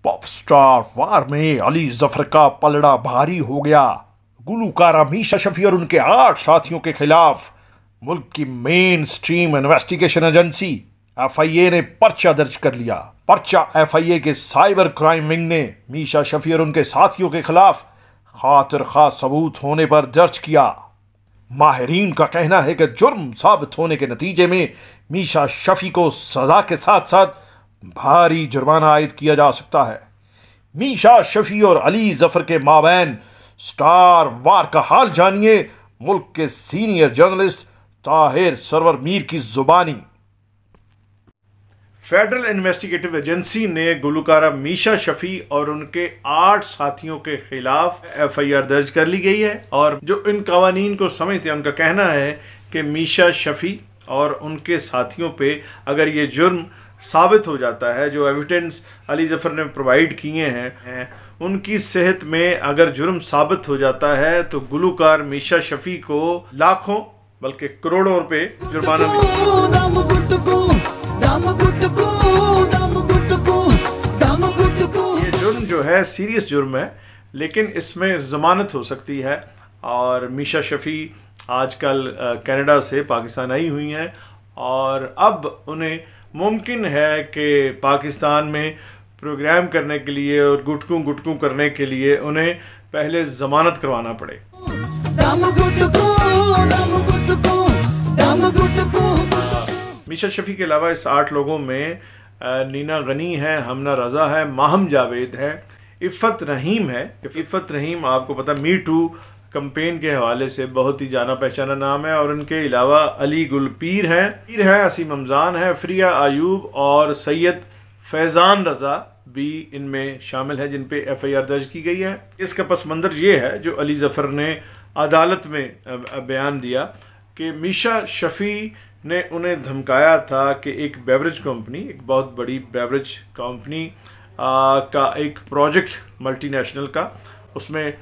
Pop star वार में अली जफर का पलड़ा भारी हो गया। गुलूकारा मीशा शफी और उनके 8 साथियों के खिलाफ मुल्क की main stream investigation agency FIA ने पर्चा दर्ज कर लिया। पर्चा FIA के साइबर क्राइम विंग ने मीशा शफी और उनके साथियों के खिलाफ खातिर खा सबूत होने पर दर्ज किया। माहिरीन का कहना है कि जुर्म साबित होने के नतीजे में मीशा शफी को सजा के साथ साथ भारी जुर्माना आयद किया जा सकता है। मीशा शफी और अली जफर के माबैन स्टार वार का हाल जानिए मुल्क के सीनियर जर्नलिस्ट ताहिर सरवर मीर की जुबानी। फेडरल इन्वेस्टिगेटिव एजेंसी ने गुलूकारा मीशा शफी और उनके 8 साथियों के खिलाफ FIR दर्ज कर ली गई है और जो इन कवानीन को समझते हैं उनका कहना है कि मीशा शफी और उनके साथियों पे अगर ये जुर्म साबित हो जाता है, जो एविडेंस अली जफर ने प्रोवाइड किए हैं उनकी सेहत में अगर जुर्म साबित हो जाता है तो गुलूकार मीशा शफी को लाखों बल्कि करोड़ों रुपए जुर्माना ये जुर्म जो है सीरियस जुर्म है, लेकिन इसमें जमानत हो सकती है। और मीशा शफी आजकल कनाडा से पाकिस्तान आई हुई हैं और अब उन्हें मुमकिन है कि पाकिस्तान में प्रोग्राम करने के लिए और गुटकू करने के लिए उन्हें पहले ज़मानत करवाना पड़े। मीशा शफी के अलावा इस 8 लोगों में नीना गनी है, हमना रज़ा है, माहम जावेद है, इफ़त रहीम है। इफ़त रहीम आपको पता मी टू कंपेन के हवाले से बहुत ही जाना पहचाना नाम है। और उनके अलावा अली गुल पीर है, असीम रमज़ान है, फ्रिया आयूब और सैयद फैज़ान रज़ा भी इनमें शामिल है जिन पे FIR दर्ज की गई है। इसका पस मंज़र ये है जो अली जफर ने अदालत में बयान दिया कि मीशा शफी ने उन्हें धमकाया था कि एक बेवरेज कंपनी, एक बहुत बड़ी बेवरेज कंपनी का एक प्रोजेक्ट मल्टीनेशनल का, उसमें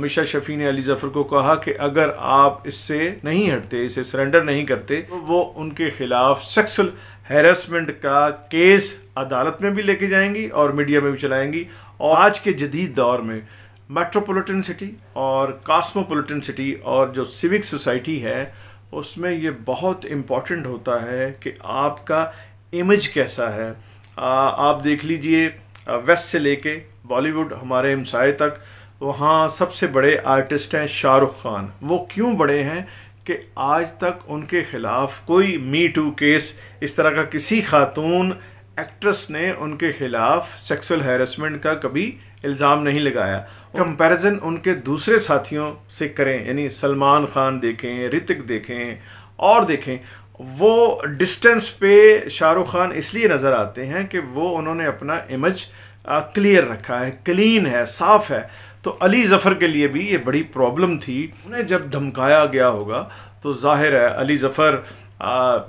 मीशा शफी ने अली जफर को कहा कि अगर आप इससे नहीं हटते, इसे सरेंडर नहीं करते तो वो उनके खिलाफ सेक्सुअल हैरेसमेंट का केस अदालत में भी लेके जाएंगी और मीडिया में भी चलाएंगी। और आज के जदीद दौर में मेट्रोपॉलिटन सिटी और कॉस्मोपॉलिटन सिटी और जो सिविक सोसाइटी है उसमें ये बहुत इम्पॉर्टेंट होता है कि आपका इमेज कैसा है। आप देख लीजिए वेस्ट से लेके बॉलीवुड हमारे हमसाए तक, वहाँ सबसे बड़े आर्टिस्ट हैं शाहरुख खान। वो क्यों बड़े हैं कि आज तक उनके ख़िलाफ़ कोई मी टू केस इस तरह का किसी खातून एक्ट्रेस ने उनके ख़िलाफ़ सेक्सुअल हैरेसमेंट का कभी इल्ज़ाम नहीं लगाया। कंपैरिजन उनके दूसरे साथियों से करें, यानी सलमान खान देखें, ऋतिक देखें और देखें, वो डिस्टेंस पे शाहरुख खान इसलिए नज़र आते हैं कि वो उन्होंने अपना इमेज क्लियर रखा है, क्लीन है, साफ़ है। तो अली जफ़र के लिए भी ये बड़ी प्रॉब्लम थी। उन्हें जब धमकाया गया होगा तो जाहिर है अली जफ़र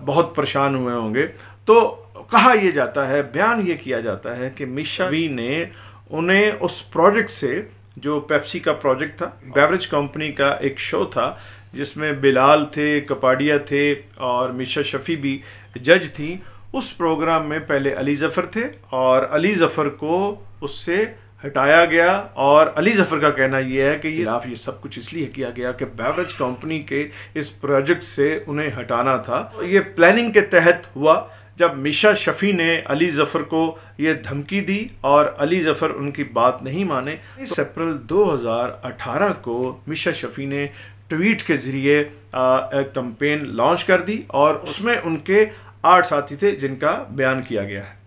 बहुत परेशान हुए होंगे। तो कहा यह जाता है, बयान ये किया जाता है कि मीशा शफी ने उन्हें उस प्रोजेक्ट से, जो पेप्सी का प्रोजेक्ट था, बेवरेज कंपनी का एक शो था जिसमें बिलाल थे, कपाडिया थे और मीशा शफी भी जज थी, उस प्रोग्राम में पहले अली जफ़र थे और अली जफ़र को उससे हटाया गया। और अली जफ़र का कहना यह है कि ये सब कुछ इसलिए किया गया कि बेवरेज कंपनी के इस प्रोजेक्ट से उन्हें हटाना था। ये प्लानिंग के तहत हुआ जब मीशा शफी ने अली जफ़र को ये धमकी दी और अली जफ़र उनकी बात नहीं माने। 20 अप्रैल 2018 को मीशा शफी ने ट्वीट के ज़रिए एक कैंपेन लॉन्च कर दी और उसमें उनके 8 साथी थे जिनका बयान किया गया है।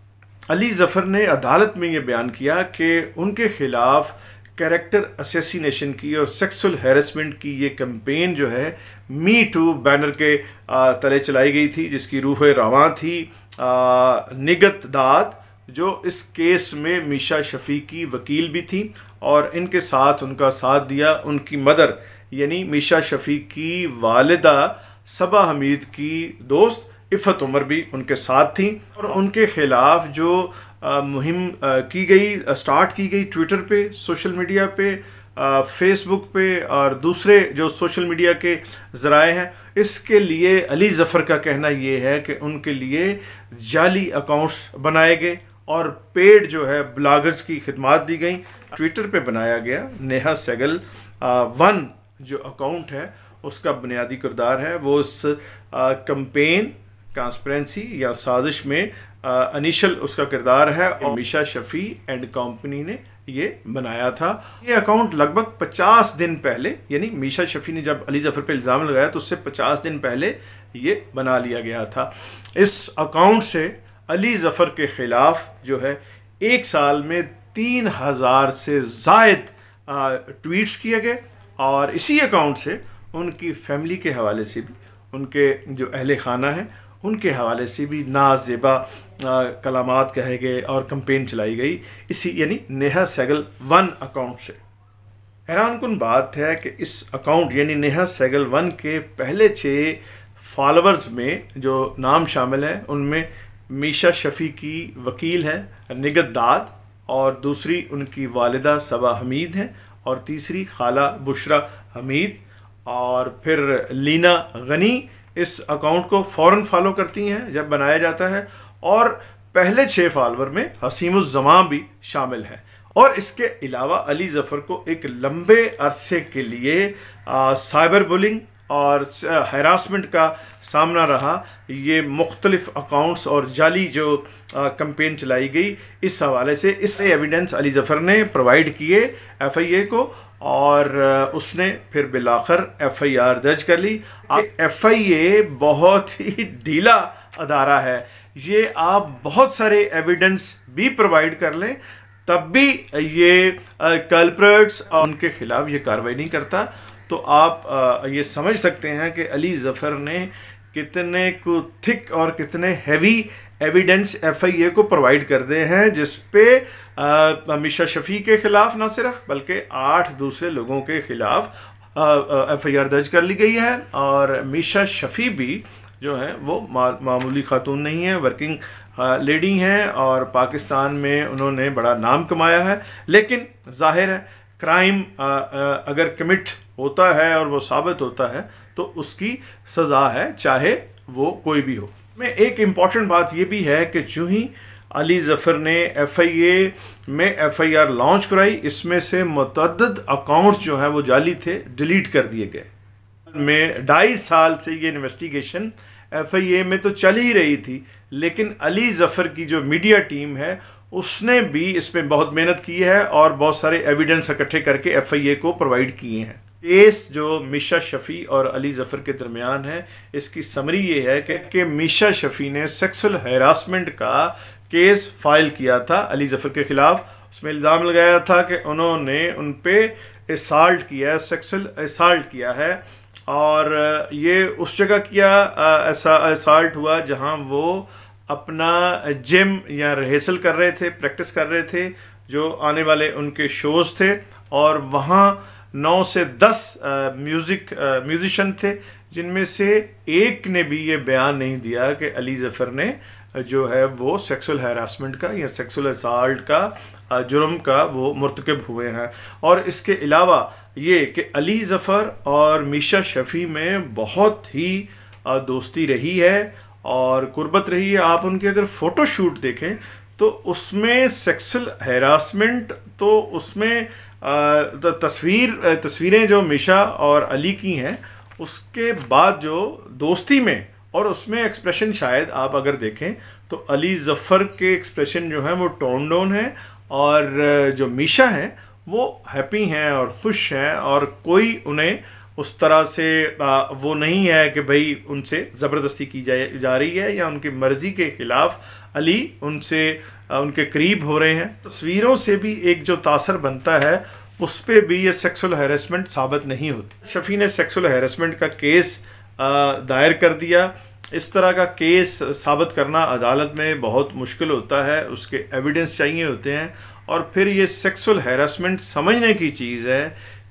अली जफ़र ने अदालत में ये बयान किया कि उनके ख़िलाफ़ कैरेक्टर असैसिनेशन की और सेक्सुअल हैरेसमेंट की ये कैंपेन जो है मी टू बैनर के तले चलाई गई थी, जिसकी रूह रवां थी निगत दाद, जो इस केस में मीशा शफी की वकील भी थी और इनके साथ उनका साथ दिया उनकी मदर यानी मीशा शफी की वालिदा सबा हमीद की दोस्त इफ़त उमर भी उनके साथ थी। और उनके ख़िलाफ़ जो मुहिम स्टार्ट की गई ट्विटर पे, सोशल मीडिया पे, फेसबुक पे और दूसरे जो सोशल मीडिया के ज़राए हैं, इसके लिए अली जफ़र का कहना ये है कि उनके लिए जाली अकाउंट्स बनाए गए और पेड जो है ब्लॉगर्स की खिदमत दी गई। ट्विटर पे बनाया गया नेहा सहगल 1 जो अकाउंट है उसका बुनियादी किरदार है, वो उस कंपेन ट्रांसपेरेंसी या साजिश में इनिशियल उसका किरदार है और मीशा शफी एंड कंपनी ने ये बनाया था। ये अकाउंट लगभग 50 दिन पहले, यानी मीशा शफी ने जब अली ज़फ़र पे इल्ज़ाम लगाया तो उससे 50 दिन पहले ये बना लिया गया था। इस अकाउंट से अली ज़फ़र के ख़िलाफ़ जो है 1 साल में 3000 से ज़ायद ट्वीट्स किए गए और इसी अकाउंट से उनकी फैमिली के हवाले से भी, उनके जो अहले खाना है उनके हवाले से भी नाज़ेबा कलामात कहे गए और कंपेन चलाई गई, इसी यानी नेहा सहगल 1 अकाउंट से। हैरानकुन बात है कि इस अकाउंट यानी नेहा सहगल 1 के पहले 6 फॉलोअर्स में जो नाम शामिल है उनमें मीशा शफी की वकील है निगत दाद, और दूसरी उनकी वालिदा सबा हमीद हैं, और तीसरी खाला बुशरा हमीद, और फिर लीना गनी इस अकाउंट को फ़ौरन फॉलो करती हैं जब बनाया जाता है, और पहले 6 फॉलोअर में हसीमुज़्ज़मां भी शामिल हैं। और इसके अलावा अली ज़फ़र को एक लंबे अरसे के लिए साइबर बुलिंग और हरासमेंट का सामना रहा। ये मुख्तलिफ अकाउंट्स और जाली जो कंपेन चलाई गई, इस हवाले से इस एविडेंस अली ज़फ़र ने प्रोवाइड किए FIA को, और उसने फिर बिलाखिर FIR दर्ज कर ली। FIA बहुत ही ढीला अदारा है, ये आप बहुत सारे एविडेंस भी प्रोवाइड कर लें तब भी ये कल्प्रेट्स उनके खिलाफ ये कार्रवाई नहीं करता। तो आप ये समझ सकते हैं कि अली ज़फ़र ने कितने को थिक और कितने हैवी एविडेंस FIA को प्रोवाइड कर दे हैं, जिस पे मीशा शफी के ख़िलाफ़ ना सिर्फ बल्कि 8 दूसरे लोगों के ख़िलाफ़ FIR दर्ज कर ली गई है। और मीशा शफी भी जो है वो मामूली खातून नहीं है, वर्किंग लेडी हैं और पाकिस्तान में उन्होंने बड़ा नाम कमाया है। लेकिन जाहिर है क्राइम अगर कमिट होता है और वो साबित होता है तो उसकी सज़ा है, चाहे वो कोई भी हो। में एक इम्पॉर्टेंट बात ये भी है कि जो ही अली ज़फ़र ने FIA में FIR लॉन्च कराई, इसमें से मुतअद्दिद अकाउंट्स जो हैं वो जाली थे, डिलीट कर दिए गए। में 2.5 साल से ये इन्वेस्टिगेशन FIA में तो चल ही रही थी, लेकिन अली ज़फ़र की जो मीडिया टीम है उसने भी इसमें बहुत मेहनत की है और बहुत सारे एविडेंस इकट्ठे करके FIA को प्रोवाइड किए हैं। केस जो मीशा शफी और अली ज़फ़र के दरमियान है, इसकी समरी ये है कि मीशा शफी ने सेक्सुअल हैरासमेंट का केस फाइल किया था अली ज़फ़र के ख़िलाफ़। उसमें इल्ज़ाम लगाया था कि उन्होंने उन पर असाल्ट किया है, सेक्सुअल असाल्ट किया है, और ये उस जगह किया ऐसा असाल्ट हुआ जहां वो अपना जिम या रिहर्सल कर रहे थे, प्रैक्टिस कर रहे थे, जो आने वाले उनके शोज़ थे, और वहाँ 9 से 10 म्यूज़िशियन थे, जिनमें से एक ने भी ये बयान नहीं दिया कि अली ज़फ़र ने जो है वो सेक्सुअल हैरासमेंट का या सेक्सुअल असाल्ट का जुर्म का वो मुर्तकब हुए हैं। और इसके अलावा ये कि अली ज़फ़र और मीशा शफी में बहुत ही दोस्ती रही है और कुर्बत रही है। आप उनके अगर फ़ोटोशूट देखें तो उसमें सेक्सुअल हैरासमेंट, तो उसमें तस्वीरें जो मीशा और अली की हैं, उसके बाद जो दोस्ती में और उसमें एक्सप्रेशन शायद आप अगर देखें तो अली ज़फ़र के एक्सप्रेशन जो हैं वो टोन डाउन है, और जो मीशा हैं वो हैप्पी हैं और खुश हैं, और कोई उन्हें उस तरह से वो नहीं है कि भाई उनसे ज़बरदस्ती की जा रही है या उनकी मर्ज़ी के ख़िलाफ़ अली उनसे उनके करीब हो रहे हैं। तस्वीरों से भी एक जो तासर बनता है उस पर भी ये सेक्सुअल हैरेसमेंट साबित नहीं होती। शफी ने सेक्सुअल हैरेसमेंट का केस दायर कर दिया। इस तरह का केस साबित करना अदालत में बहुत मुश्किल होता है, उसके एविडेंस चाहिए होते हैं, और फिर ये सेक्सुअल हैरेसमेंट समझने की चीज़ है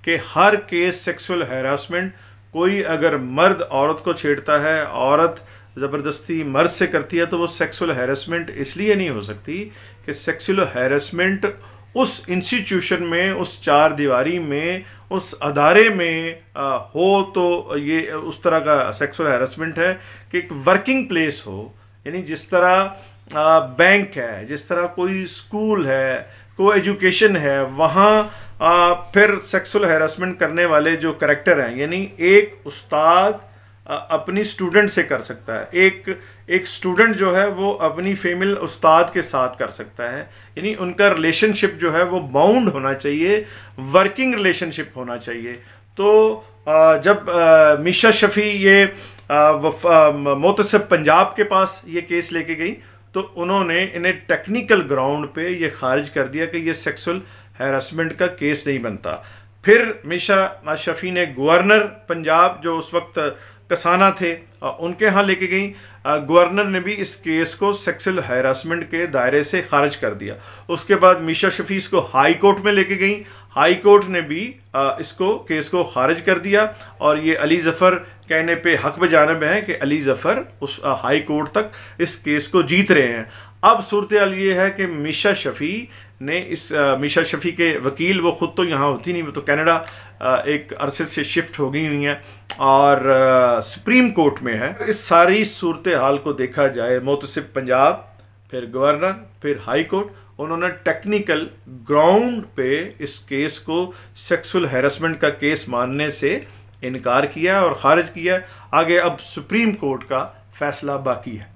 कि हर केस सेक्सुअल हैरासमेंट, कोई अगर मर्द औरत को छेड़ता है, औरत ज़बरदस्ती मर्द से करती है, तो वो सेक्सुअल हैरेसमेंट इसलिए नहीं हो सकती कि सेक्सुअल हैरेसमेंट उस इंस्टीट्यूशन में, उस 4 दीवारी में, उस अदारे में हो, तो ये उस तरह का सेक्सुअल हैरेसमेंट है कि एक वर्किंग प्लेस हो। यानी जिस तरह बैंक है, जिस तरह कोई स्कूल है, कोई एजुकेशन है, वहाँ फिर सेक्सुअल हैरेसमेंट करने वाले जो करेक्टर हैं, यानी एक उस्ताद अपनी स्टूडेंट से कर सकता है, एक स्टूडेंट जो है वो अपनी फीमेल उस्ताद के साथ कर सकता है, यानी उनका रिलेशनशिप जो है वो बाउंड होना चाहिए, वर्किंग रिलेशनशिप होना चाहिए। तो जब मीशा शफ़ी ये मोतसिब पंजाब के पास ये केस लेके गई तो उन्होंने इन्हें टेक्निकल ग्राउंड पे ये खारिज कर दिया कि ये सेक्सुअल हैरेसमेंट का केस नहीं बनता। फिर मीशा शफ़ी ने गवर्नर पंजाब जो उस वक्त कसाना थे उनके यहाँ लेके गई। गवर्नर ने भी इस केस को सेक्सुअल हैरेसमेंट के दायरे से खारिज कर दिया। उसके बाद मीशा शफ़ी इसको हाई कोर्ट में लेके गई, हाई कोर्ट ने भी इसको केस को खारिज कर दिया और ये अली ज़फ़र कहने पे हक बजानिब है कि अली ज़फ़र उस हाई कोर्ट तक इस केस को जीत रहे हैं। अब सूरत हाल ये है कि मीशा शफ़ी ने इस मीशा शफ़ी के वकील, वो ख़ुद तो यहाँ होती नहीं, वो तो कनाडा एक अरसे से शिफ्ट हो गई हुई हैं और सुप्रीम कोर्ट में है। इस सारी सूरत हाल को देखा जाए, मोतसिब पंजाब, फिर गवर्नर, फिर हाई कोर्ट, उन्होंने टेक्निकल ग्राउंड पे इस केस को सेक्सुअल हैरेसमेंट का केस मानने से इनकार किया और ख़ारिज किया। आगे अब सुप्रीम कोर्ट का फैसला बाकी है।